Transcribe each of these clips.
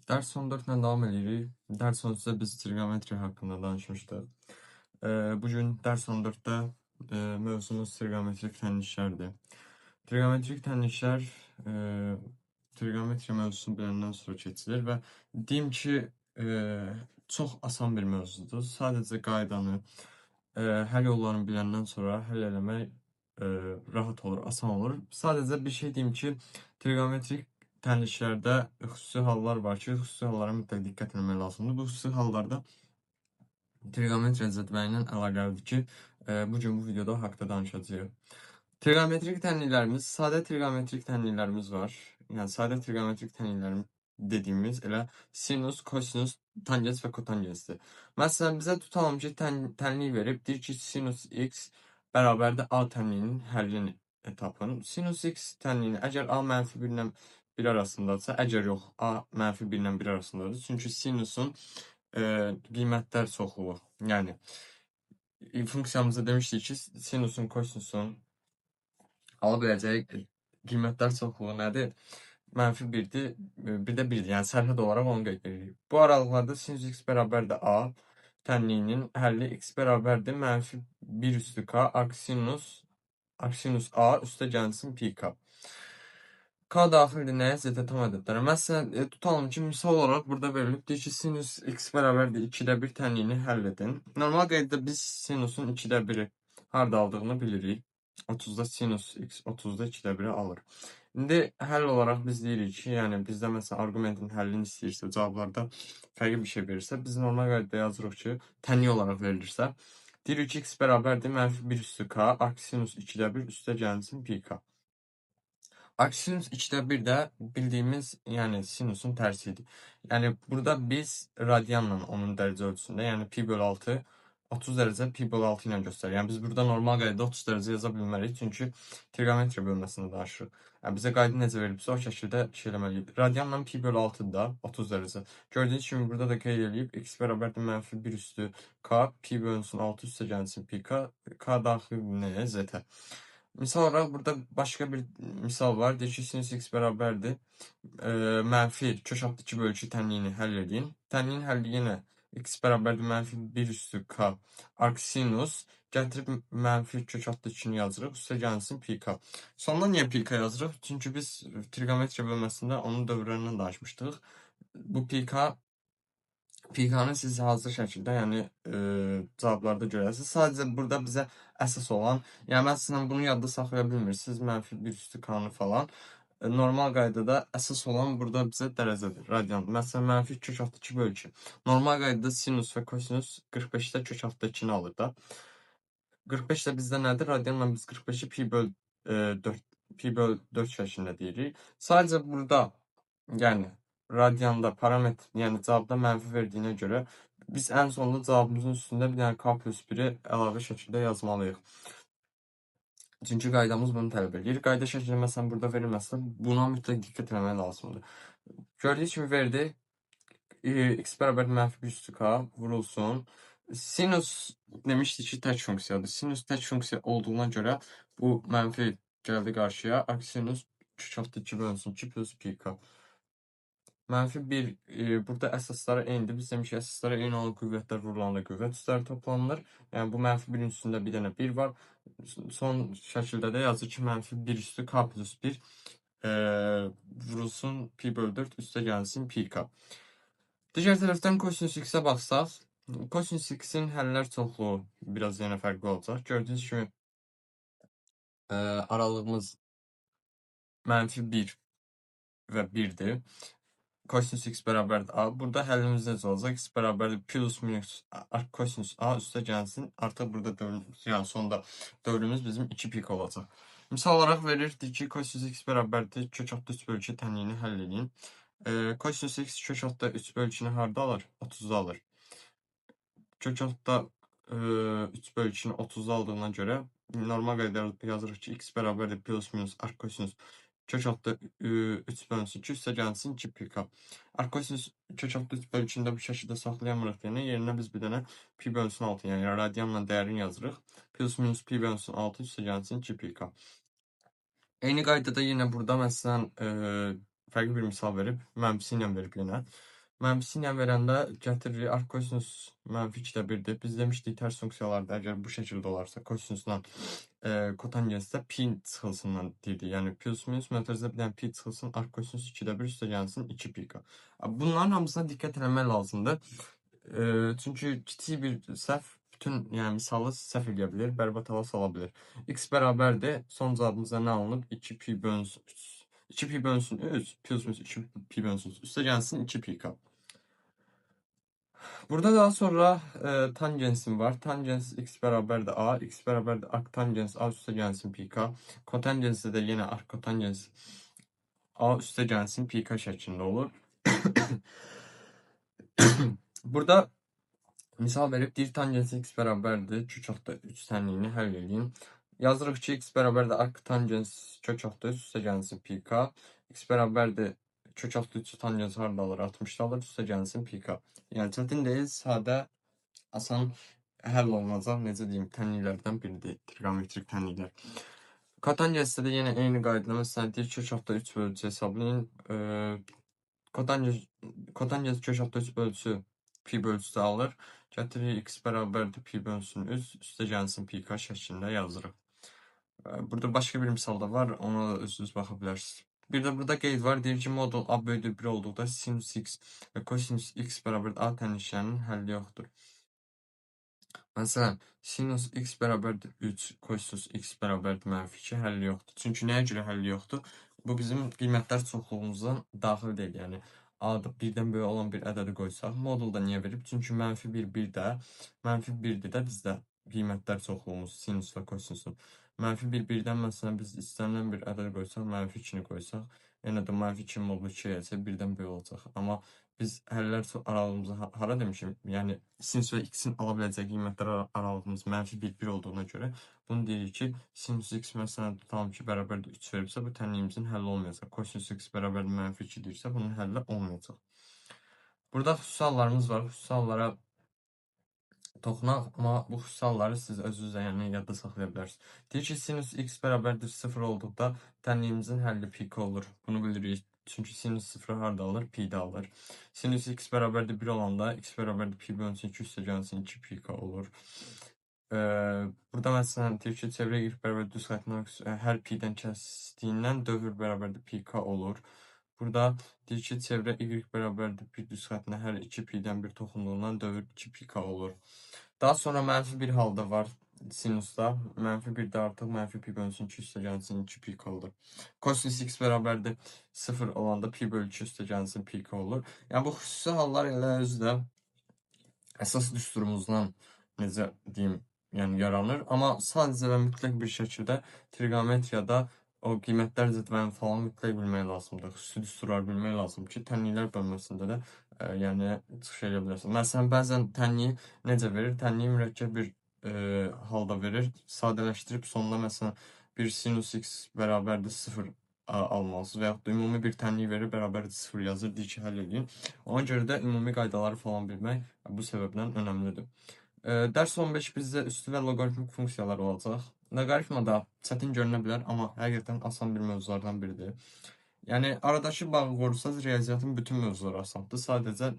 Ders 14'lə davam edirik. Dərs 13-də biz trigonometriya haqqında danışmışdıq. Bugün dərs 14-də mövzumuz trigonometrik tənliklərdir. Trigonometrik tənliklər trigonometriya mövzusunu biləndən sonra keçilir və deyim ki, çox asan bir mövzudur. Sadəcə qaydanı, həll yollarını biləndən sonra həll eləmək rahat olur, asan olur. Sadəcə bir şey deyim ki, trigonometrik tənliklərdə xüsusi hallar var ki, xüsusi hallara mütləq diqqət etmək lazımdır. Bu xüsusi hallarda trigonometriya cədvəli ilə əlaqəlidir ki, bugün bu videoda o haqda danışacağıq. Trigonometrik tənliklərimiz, sadə trigonometrik tənliklərimiz var. Yəni, sadə trigonometrik tənliklərimiz dediyimiz elə sinus, kosinus, tangens və kotangensdir. Məsələn, bizə tutalım ki, tənlik verib, deyir ki, sinus x bərabərdir A tənliyinin həllini tapın. Sinus x tənliyini əgər A mənfi 1 ilə 1 arasındadırsa, əgər yox, A mənfi 1 ilə 1 arasındadır. Çünki sinusun qiymətlər çoxluğu, yəni funksiyamızda demişdik ki, sinusun, kosinusun ala biləcəyi qiymətlər çoxluğu nədir? Mənfi 1-dir, bir də 1-dir. Yəni, sərhəd olaraq onu qeyd edirik. Bu aralıqlarda sinus x bərabərdir A tənliyinin həlli x bərabərdir mənfi 1 üstü k aksinus A üstə gəlsin pi k. K daxildir nəyə? Z tam ədədlərə. Məsələn, tutalım ki, misal olaraq burada verilib, deyir ki, sinus x bərabərdir 2-də 1 tənliyini həll edin. Normal qaydada biz sinusun 2-də 1-i harada aldığını bilirik. 30-da sinus x 30-da 2-də 1-i alır. İndi həll olaraq biz deyirik ki, yəni bizdə məsələn arqumentin həllini istəyirsə, cavablarda fərqli bir şey verirsə, biz normal qaydada yazırıq ki, tənlik olaraq verilirsə, deyirik ki, x bərabərdir mənfi 1 üstü k, aksinus 2-də 1 üstə gəlsin pi k. Aksinus 2-də 1 də bildiyimiz, yəni sinusun tərsidir. Yəni burada biz radianla onun dərəcə ölçüsündə, yəni pi bölü 6 30 dərəcə pi bölü 6 ilə göstərir. Yəni biz burada normal qaydada 30 dərəcə yaza bilmərik, çünki trigonometriya bölməsində danışırıq. Yəni bizə qayda necə verilibsə, o şəkildə şey eləməliyik. Radianla pi bölü 6 da 30 dərəcə. Gördüyünüz kimi burada da qeyd eləyib, x bərabərdir mənfi 1 üstü k, pi bölünsün 6 üstə gəlsin pi k, k daxil nəyə? Z-ə. Misal olaraq burada başqa bir misal var. Deyir ki, sinus x bərabərdir. Mənfi kök altı 2 bölü 2 tənliyini həll edin. Tənliyin həlli yenə x bərabərdir mənfi 1 üstü k arcsinus. Gətirib mənfi kök altı 2-ni yazırıq. Üstə gəlsin pi k. Sonda niyə pi k yazırıq? Çünki biz trigonometriya bölməsində onun dövrlərindən danışmışdıq. Bu pi k-nı siz hazır şəkildə, yəni cavablarda görəsiniz. Sadəcə burada bizə əsas olan, yəni məsələn bunu yadda saxlaya bilmirsiniz, mənfi 1 üstü k-nı falan. Normal qaydada əsas olan burada bizə dərəcədir, radian. Məsələn, mənfi kök altı 2 bölü 2. Normal qaydada sinus və kosinus 45-də kök altı 2-ni alır da. 45 də bizdə nədir? Radianla biz 45-i pi böl 4 şəklində deyirik. Sadəcə burada, yəni radianda parametr, yəni cavabda mənfi verdiyinə görə biz ən sonunda cavabımızın üstündə bir dənə k plus 1-i əlavə şəkildə yazmalıyıq. Çünki qaydamız bunu tələb edir. Qayda şəkli məsələn burada verilməsə, buna mütləq diqqət etmək lazımdır. Gördüyünüz kimi verdi. X bərabər mənfi 1 üstü k vurulsun. Sinus demişdik ki, tək funksiyadır. Sinus tək funksiya olduğuna görə bu mənfi gəldi qarşıya. Aksinus kök altı 2 bölünsün 2 plus pi k. Mənfi 1 burada əsasları eynidir. Biz demişik əsaslara eyni olan qüvvətlər vurulanında qüvvət üstləri toplanılır. Yəni bu mənfi 1-in üstündə bir dənə 1 var. Son şəkildə də yazır ki, mənfi 1 üstü k plus 1 vurulsun pi bölü 4 üstə gəlsin pi k. Digər tərəfdən kosinus x-ə baxsaq, kosinus x-in həllər çoxluğu biraz yenə fərqli olacaq. Gördüyünüz kimi aralığımız mənfi 1 və 1-dir. Kosinus x bərabərdir a. Burada həllimiz necə olacaq? X bərabərdir plus minus kosinus a üstə gəlsin. Artıq burada dövrümüz, yəni sonda dövrümüz bizim 2 pi k olacaq. Misal olaraq verirdik ki, kosinus x bərabərdir kök altı 3 bölü 2 tənliyini həll edin. Kosinus x kök altı 3 bölü 2-ni harda alır? 30'da alır. Kök altı 3 bölü 2-ni 30'da aldığına görə normal qaydada yazırıq ki, x bərabərdir plus minus arkosinus kök altı 3 bölünsün 2 üstə gəlsin 2 pi k. Arkosinus kök altı 3 bölü 2-ni də bu şəkildə saxlayamırıq yerinə biz bir dənə pi bölünsün 6, yəni radianla dəyərini yazırıq. Plus minus pi bölünsün 6 üstə gəlsin 2 pi k. Eyni qaydada yenə burada məsələn fərqli bir misal verib, mənfisi ilə verib yenə. Mənfisi ilə verəndə gətiririk arc kosinus -2/1-dir. Biz demişdik tərs funksiyalarda əgər bu şəkildə olarsa kosinusla kotangensdə pi çıxılsından deyirdik. Yəni plus minus mötərizədə bir dənə pi çıxılsın, arc kosinus 2/1 üstə gəlsin 2 pi. Bunların hamısına diqqət etmək lazımdır. Çünki kiçik bir səhv bütün yəni misalı səhv edə bilər, bərbad hala sala bilər. X bərabərdir. Son cavabımızda nə alınıb? 2 pi bölünsün 3. 2 pi bölünsün 3. Plus minus 2 pi bölünsün 3. Üstə gəlsin 2 pi. Burada daha sonra tangensim var. Tangens x bərabərdir a. X bərabərdir arc tangens a üstə gəlsin pi k. Kotangensdə də yenə arc kotangens a üstə gəlsin pi k şəklində olur. Burada misal verib deyir tangens x bərabərdir kök altda 3 tənliyini həll edin. Yazırıq ki x bərabərdir arc tangens kök altda 3 üstə gəlsin pi k. X bərabərdir kök altda 3 tangens harda alır? 60-da alır üstə gəlsin pi k. Yəni çətin deyil, sadə, asan həll olunacaq, necə deyim, tənliklərdən biridir, trigonometrik tənliklər. Kotangensdə də yenə eyni qayda, məsələn, deyir kök altda 3 bölücü hesablayın. Kotangens kök altda 3 bölücü pi bölücüsü alır. Gətiririk x bərabərdir pi bölünsün 3, üstə gəlsin pi k şəklində yazırıq. Burada başqa bir misal da var, ona da özünüz baxa bilərsiniz. Bir də burada qeyd var, deyir ki, modul a böyüdür 1 olduqda sinus x və kosinus x bərabərdir a tənliklərinin həlli yoxdur. Məsələn, sinus x bərabərdir 3, kosinus x bərabərdir -2 həlli yoxdur. Çünki nəyə görə həlli yoxdur? Bu bizim qiymətlər çoxluğumuzdan daxil deyil. Yəni, a-da birdən böyük olan bir ədədi qoysaq, modulda niyə verib? Çünki -1 də, -1-dir də bizdə qiymətlər çoxluğumuz sinus və kosinusun. -1 birdən məsələn biz istənilən bir ədəd qoysaq, -2-ni qoysaq, yenə də -2 modulu 2 gəlsə birdən böyük olacaq. Amma biz həllər aralığımızı hara demişim? Yəni sinus və x-in ala biləcəyi qiymətlər aralığımız -1 olduğuna görə bunu deyirik ki, sinus x məsələn tutalım ki, bərabərdir 3 veribsə, bu tənliyimizin həlli olmayacaq. Kosinus x bərabərdir -2 deyirsə, bunun həlli olmayacaq. Burada xüsusi hallarımız var. Xüsusi hallara toxunaq, amma bu xüsusi halları siz özünüzə yəni yadda saxlaya bilərsiniz. Deyir ki, sinus x bərabərdir 0 olduqda tənliyimizin həlli pi olur. Bunu bilirik. Çünki sinus 0 harda alır? Pi-də alır. Sinus x bərabərdir 1 olanda x bərabərdir pi bölünsün 2 üstə gəlsin 2 pi olur. Burada məsələn deyir ki, çevrə y bərabərdir düz xəttin hər pi-dən kəsdiyindən dövr bərabərdir pi olur. Burada deyir ki, çevrə y bərabərdir bir düz xəttinə hər 2 pi-dən bir toxunduğundan dövr 2 pi olur. Daha sonra mənfi bir halda var sinusda. -1-də artıq -pi bölünsün 2 üstə gəlsin 2 pi olur. Kosinus x bərabərdir 0 olanda pi bölü 2 üstə gəlsin pi olur. Yəni bu xüsusi hallar elə özü də əsas düsturumuzdan necə deyim, yəni yaranır. Amma sadəcə və mütləq bir şəkildə trigonometriyada o qiymətlər cədvəlini falan mütləq bilmək lazımdır. Xüsusi düsturları bilmək lazımdır ki, tənliklər bölməsində də yəni çıxış edə bilərsiniz. Məsələn, bəzən tənliyi necə verir? Tənliyi mürəkkəb bir halda verir. Sadələşdirib sonunda məsələn bir sinus x bərabərdir 0 almalısınız və yaxud da ümumi bir tənlik verir, bərabərdir 0 yazır, deyir ki, həll edin. Ona görə də ümumi qaydaları falan bilmək bu səbəbdən önəmlidir. Dərs 15 bizdə üstü və loqaritmik funksiyalar olacaq. Loqaritma da çətin görünə bilər, amma həqiqətən asan bir mövzulardan biridir. Yəni, aradakı bağı qorursaz, riyaziyyatın bütün mövzuları asandır. Sadəcə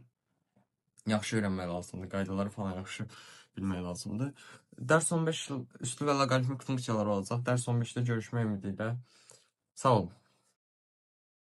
yaxşı öyrənmək lazımdır, qaydaları falan yaxşı bilmək lazımdır. Dərs 15 üstü və loqaritmik funksiyalar olacaq. Dərs 15-də görüşmək ümidi ilə. Sağ olun.